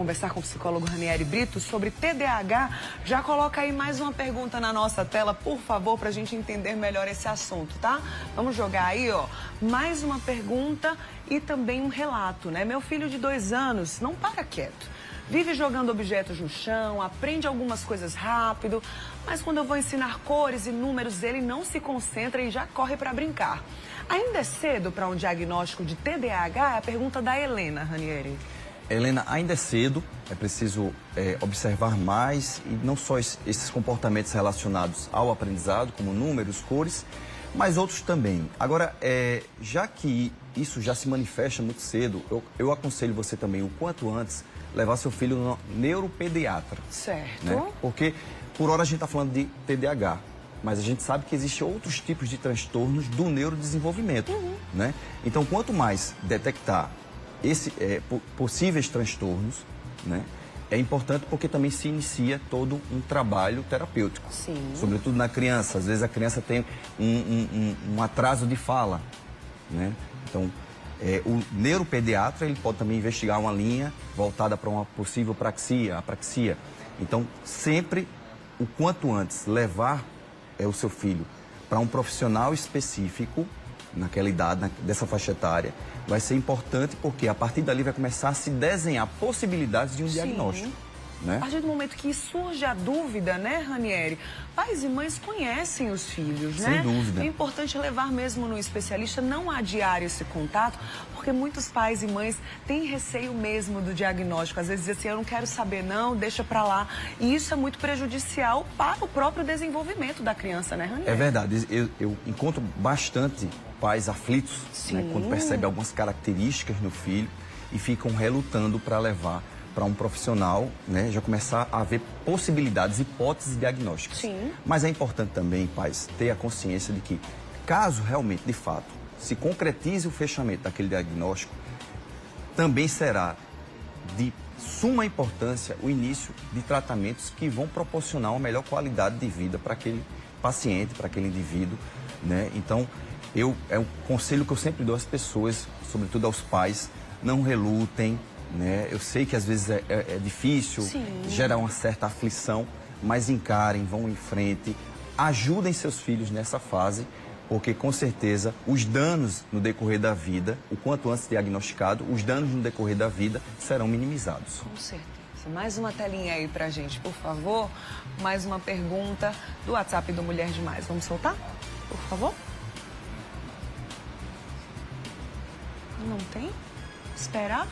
conversar com o psicólogo Ranieri Brito sobre TDAH. Já coloca aí mais uma pergunta na nossa tela, por favor, para a gente entender melhor esse assunto, tá? Vamos jogar aí, ó, mais uma pergunta e também um relato, né? Meu filho de 2 anos não para quieto. Vive jogando objetos no chão, aprende algumas coisas rápido, mas quando eu vou ensinar cores e números, ele não se concentra e já corre para brincar. Ainda é cedo para um diagnóstico de TDAH? É a pergunta da Helena, Ranieri. Helena, ainda é cedo, é preciso observar mais, e não só esses comportamentos relacionados ao aprendizado, como números, cores, mas outros também. Agora, já que isso já se manifesta muito cedo, eu aconselho você também, o quanto antes, levar seu filho no neuropediatra. Certo. Né? Porque, por hora, a gente está falando de TDAH, mas a gente sabe que existem outros tipos de transtornos do neurodesenvolvimento. Né? Então, quanto mais detectar possíveis transtornos, né, é importante porque também se inicia todo um trabalho terapêutico. Sim. Sobretudo na criança. Às vezes a criança tem um atraso de fala. Né? Então, o neuropediatra ele pode também investigar uma linha voltada para uma possível apraxia. Então, sempre, o quanto antes, levar o seu filho para um profissional específico, naquela idade, dessa faixa etária, vai ser importante porque a partir dali vai começar a se desenhar possibilidades de um diagnóstico. Né? A partir do momento que surge a dúvida, né, Ranieri? Pais e mães conhecem os filhos, né? Sem dúvida. É importante levar mesmo no especialista, não adiar esse contato, porque muitos pais e mães têm receio mesmo do diagnóstico. Às vezes dizem assim, eu não quero saber não, deixa pra lá. E isso é muito prejudicial para o próprio desenvolvimento da criança, né, Ranieri? É verdade. Eu encontro bastante pais aflitos, né, quando percebem algumas características no filho e ficam relutando para levar para um profissional, né, já começar a haver possibilidades, hipóteses diagnósticas. Sim. Mas é importante também, pais, ter a consciência de que, caso realmente, de fato, se concretize o fechamento daquele diagnóstico, também será de suma importância o início de tratamentos que vão proporcionar uma melhor qualidade de vida para aquele paciente, para aquele indivíduo, né? Então, é um conselho que eu sempre dou às pessoas, sobretudo aos pais, não relutem, né? Eu sei que às vezes é difícil, gera uma certa aflição, mas encarem, vão em frente, ajudem seus filhos nessa fase, porque com certeza os danos no decorrer da vida, o quanto antes diagnosticado, os danos no decorrer da vida serão minimizados. Com certeza. Mais uma telinha aí pra gente, por favor. Mais uma pergunta do WhatsApp do Mulher Demais. Vamos soltar? Por favor. Não tem? Esperar?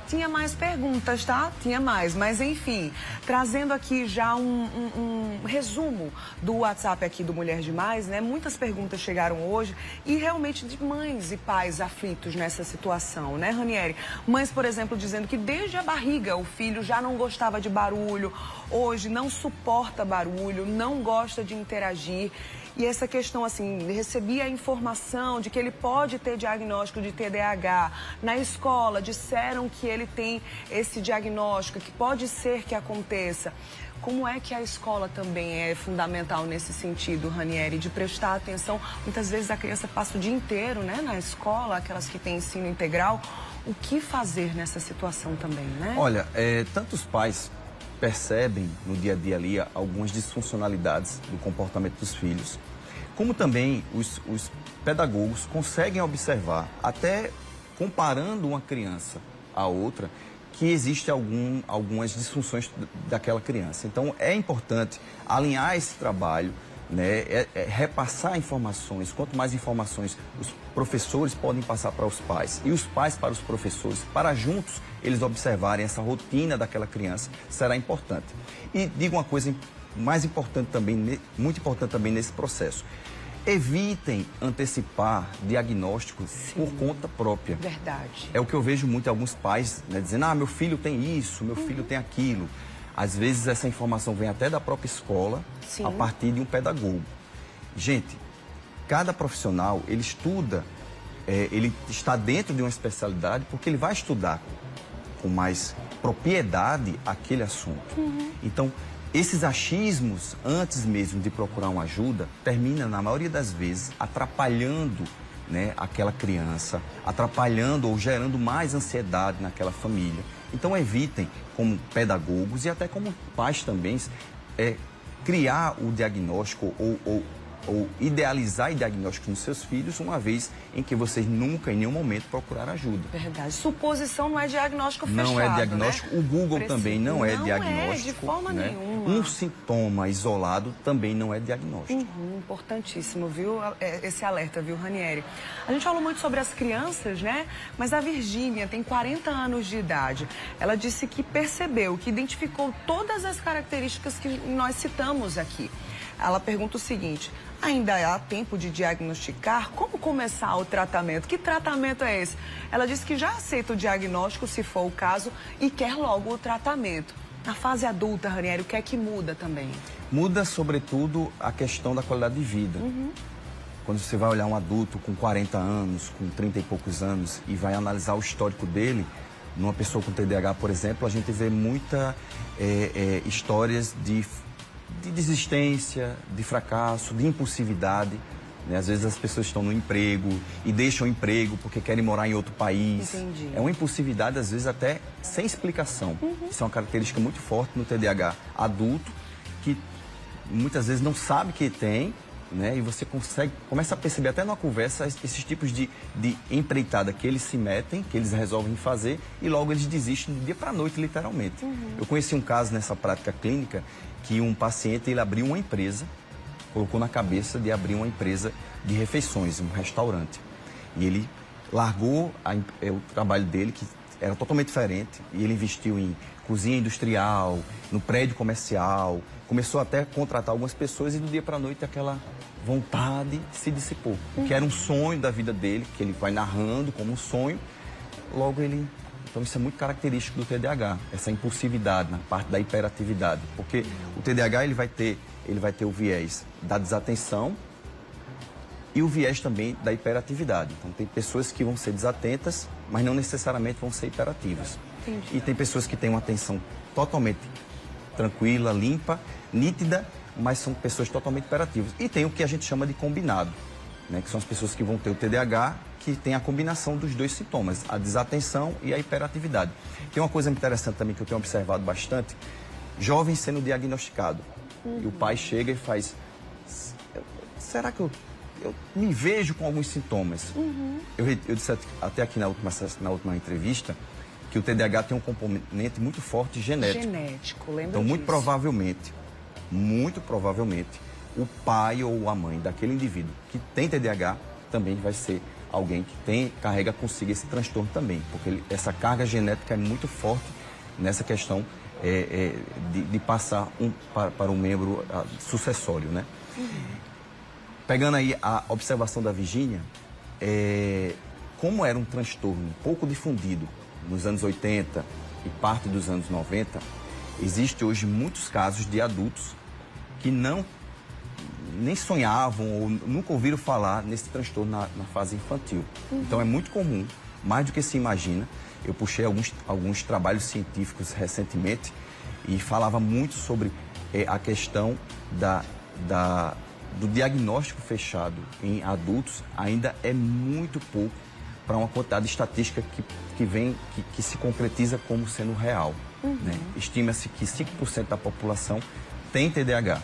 Tinha mais perguntas, tá? Tinha mais, mas enfim, trazendo aqui já um resumo do WhatsApp aqui do Mulher Demais, né? Muitas perguntas chegaram hoje e realmente de mães e pais aflitos nessa situação, né, Ranieri? Mães, por exemplo, dizendo que desde a barriga o filho já não gostava de barulho, hoje não suporta barulho, não gosta de interagir. E essa questão, assim, recebi a informação de que ele pode ter diagnóstico de TDAH. Na escola disseram que ele tem esse diagnóstico, que pode ser que aconteça. Como é que a escola também é fundamental nesse sentido, Ranieri, de prestar atenção? Muitas vezes a criança passa o dia inteiro, né, na escola, aquelas que têm ensino integral. O que fazer nessa situação também, né? Olha, tantos pais percebem no dia a dia ali algumas disfuncionalidades do comportamento dos filhos, como também os pedagogos conseguem observar, até comparando uma criança a outra, que existe algumas disfunções daquela criança. Então, é importante alinhar esse trabalho, né, repassar informações. Quanto mais informações os professores podem passar para os pais e os pais para os professores, para juntos eles observarem essa rotina daquela criança, será importante. E digo uma coisa mais importante também, muito importante também nesse processo. Evitem antecipar diagnósticos por conta própria. Verdade. É o que eu vejo muito alguns pais, né, dizendo, meu filho tem isso, meu filho tem aquilo. Às vezes essa informação vem até da própria escola, a partir de um pedagogo. Gente, cada profissional, ele estuda, ele está dentro de uma especialidade porque ele vai estudar com mais propriedade aquele assunto. Então, esses achismos, antes mesmo de procurar uma ajuda, terminam, na maioria das vezes, atrapalhando, né, aquela criança, atrapalhando ou gerando mais ansiedade naquela família. Então evitem, como pedagogos e até como pais também, criar o diagnóstico ou idealizar diagnósticos nos seus filhos, uma vez em que vocês nunca, em nenhum momento, procuraram ajuda. Verdade. Suposição não é diagnóstico fechado, não é diagnóstico. Né? O Google também não é diagnóstico. Não é, de forma nenhuma. Um sintoma isolado também não é diagnóstico. Importantíssimo, viu? Esse alerta, viu, Ranieri? A gente falou muito sobre as crianças, né? Mas a Virgínia tem 40 anos de idade. Ela disse que percebeu, que identificou todas as características que nós citamos aqui. Ela pergunta o seguinte: ainda há tempo de diagnosticar? Como começar o tratamento? Que tratamento é esse? Ela disse que já aceita o diagnóstico, se for o caso, e quer logo o tratamento. Na fase adulta, Ranieri, o que é que muda também? Muda, sobretudo, a questão da qualidade de vida. Quando você vai olhar um adulto com 40 anos, com 30 e poucos anos, e vai analisar o histórico dele, numa pessoa com TDAH, por exemplo, a gente vê muitas histórias de desistência, de fracasso, de impulsividade. Né? Às vezes as pessoas estão no emprego e deixam o emprego porque querem morar em outro país. Entendi. É uma impulsividade, às vezes, até sem explicação. Isso é uma característica muito forte no TDAH adulto, que muitas vezes não sabe que tem, né? E você começa a perceber até numa conversa esses tipos de empreitada que eles se metem, que eles resolvem fazer e logo eles desistem do dia para a noite, literalmente. Eu conheci um caso nessa prática clínica que um paciente, ele abriu uma empresa, colocou na cabeça de abrir uma empresa de refeições, um restaurante. E ele largou o trabalho dele, que era totalmente diferente, e ele investiu em cozinha industrial, no prédio comercial, começou até a contratar algumas pessoas e do dia para a noite aquela vontade se dissipou. O que era um sonho da vida dele, que ele vai narrando como um sonho, logo ele... Então isso é muito característico do TDAH, essa impulsividade na parte da hiperatividade, porque o TDAH ele vai ter o viés da desatenção e o viés também da hiperatividade. Então tem pessoas que vão ser desatentas, mas não necessariamente vão ser hiperativas. Entendi. E tem pessoas que têm uma atenção totalmente tranquila, limpa, nítida, mas são pessoas totalmente hiperativas. E tem o que a gente chama de combinado, né, que são as pessoas que vão ter o TDAH, que tem a combinação dos dois sintomas, a desatenção e a hiperatividade. Tem uma coisa interessante também que eu tenho observado bastante, jovens sendo diagnosticados. E o pai chega e faz, será que eu me vejo com alguns sintomas? Eu disse até aqui na última entrevista que o TDAH tem um componente muito forte genético. Genético, lembra Então, muito disso. provavelmente, o pai ou a mãe daquele indivíduo que tem TDAH também vai ser alguém que carrega consigo esse transtorno também, porque essa carga genética é muito forte nessa questão de passar para um membro sucessório, né? Pegando aí a observação da Virgínia, como era um transtorno pouco difundido nos anos 80 e parte dos anos 90, existe hoje muitos casos de adultos que nem sonhavam ou nunca ouviram falar nesse transtorno na fase infantil. Então é muito comum, mais do que se imagina. Eu puxei alguns trabalhos científicos recentemente e falava muito sobre a questão do diagnóstico fechado em adultos. Ainda é muito pouco para uma quantidade estatística que se concretiza como sendo real. Né? Estima-se que 5% da população tem TDAH.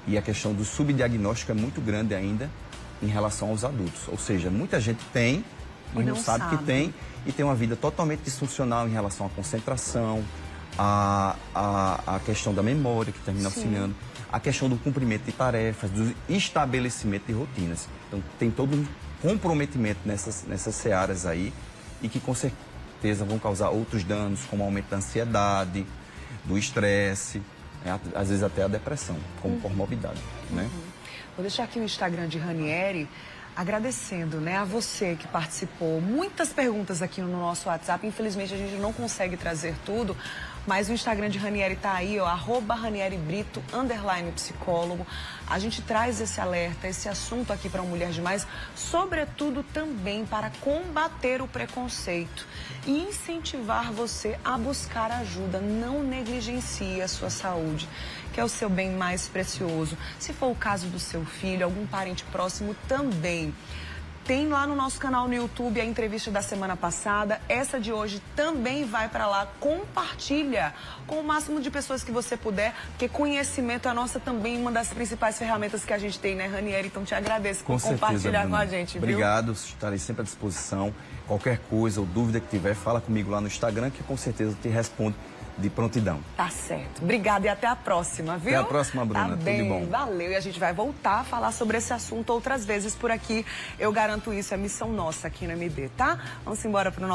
E a questão do subdiagnóstico é muito grande ainda em relação aos adultos. Ou seja, muita gente tem, mas não sabe que tem, e tem uma vida totalmente disfuncional em relação à concentração, a questão da memória, que termina auxiliando, a questão do cumprimento de tarefas, do estabelecimento de rotinas. Então, tem todo um comprometimento nessas searas aí, e que com certeza vão causar outros danos, como aumento da ansiedade, do estresse, às vezes até a depressão, como comorbidade, né? Vou deixar aqui o Instagram de Ranieri, agradecendo, né, a você que participou. Muitas perguntas aqui no nosso WhatsApp, infelizmente a gente não consegue trazer tudo, mas o Instagram de Ranieri tá aí, ó, @RanieriBrito, _psicólogo. A gente traz esse alerta, esse assunto aqui para Mulher Demais, sobretudo também para combater o preconceito e incentivar você a buscar ajuda. Não negligencie a sua saúde, que é o seu bem mais precioso. Se for o caso do seu filho, algum parente próximo também. Tem lá no nosso canal no YouTube a entrevista da semana passada. Essa de hoje também vai para lá. Compartilha com o máximo de pessoas que você puder, porque conhecimento é a nossa também uma das principais ferramentas que a gente tem, né, Ranieri? Então te agradeço por compartilhar com a gente, viu? Obrigado, estarei sempre à disposição. Qualquer coisa ou dúvida que tiver, fala comigo lá no Instagram que com certeza te respondo de prontidão. Tá certo. Obrigada e até a próxima, viu? Até a próxima, Bruna. Tá Tudo bem, de bom. valeu. E a gente vai voltar a falar sobre esse assunto outras vezes por aqui. Eu garanto isso, é missão nossa aqui no MD, tá? Vamos embora pro nosso